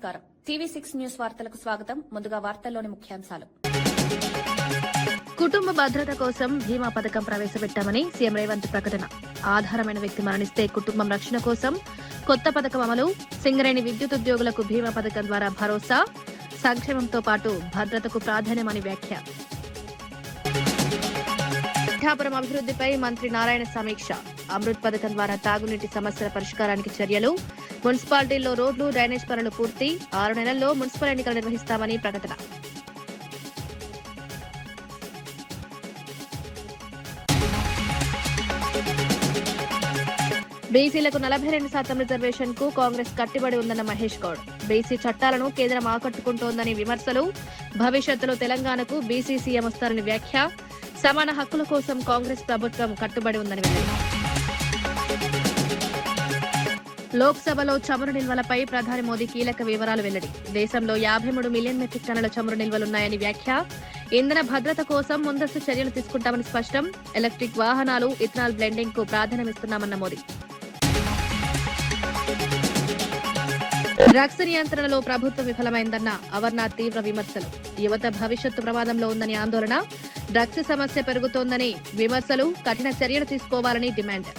నమస్కారం. TV6 news వార్తలకు స్వాగతం. ముందుగా వార్తల్లోని ముఖ్యాంశాలు. కుటుంబ భద్రత కోసం బీమా పథకం ప్రవేశపెట్టామని సీఎం రేవంత్ ప్రకటన. ఆధారమైన వ్యక్తి మరణిస్తే కుటుంబం రక్షణ కోసం కొత్త పథకం అమలు. సింగరేణి విద్యుత్ ఉద్యోగులకు బీమా పథకం ద్వారా భరోసా. సంక్షేమంతో పాటు భద్రతకు ప్రాధాన్యమని వ్యాఖ్య. పిఠాపురం అభివృద్దిపై మంత్రి నారాయణ సమీక్ష. అమృత్ పథకం ద్వారా తాగునీటి సమస్యల పరిష్కారానికి చర్యలు. మున్సిపాలిటీల్లో రోడ్లు, డ్రైనేజ్ పనులు పూర్తి. 6 నెలల్లో మున్సిపల్ ఎన్నికలు నిర్వహిస్తామని ప్రకటన. బీసీలకు 42% రిజర్వేషన్ కు కాంగ్రెస్ కట్టుబడి ఉందన్న మహేష్ గౌడ్. బీసీ చట్టాలను కేంద్రం ఆకట్టుకుంటోందని విమర్శలు. భవిష్యత్తులో తెలంగాణకు బీసీ సీఎం వస్తారని వ్యాఖ్య. సమాన హక్కుల కోసం కాంగ్రెస్ ప్రభుత్వం కట్టుబడి ఉందని వెల్లడి. లోక్సభలో చమురు నిల్వలపై ప్రధాని మోదీ కీలక వివరాలు వెల్లడి. దేశంలో 53 మిలియన్ మెట్రిక్ టన్నుల చమురు నిల్వలున్నాయని వ్యాఖ్య. ఇంధన భద్రత కోసం ముందస్తు చర్యలు తీసుకుంటామని స్పష్టం. ఎలక్ట్రిక్ వాహనాలు, ఇథనాల్ బ్లెండింగ్ కు ప్రాధాన్యమిస్తున్నామన్న మోదీ. డ్రగ్స్ నియంత్రణలో ప్రభుత్వం విఫలమైందన్న అమర్నాథ్ తీవ్ర విమర్శలు. యువత భవిష్యత్తు ప్రమాదంలో ఉందని ఆందోళన. డ్రగ్స్ సమస్య పెరుగుతోందని విమర్శలు. కఠిన చర్యలు తీసుకోవాలని డిమాండ్.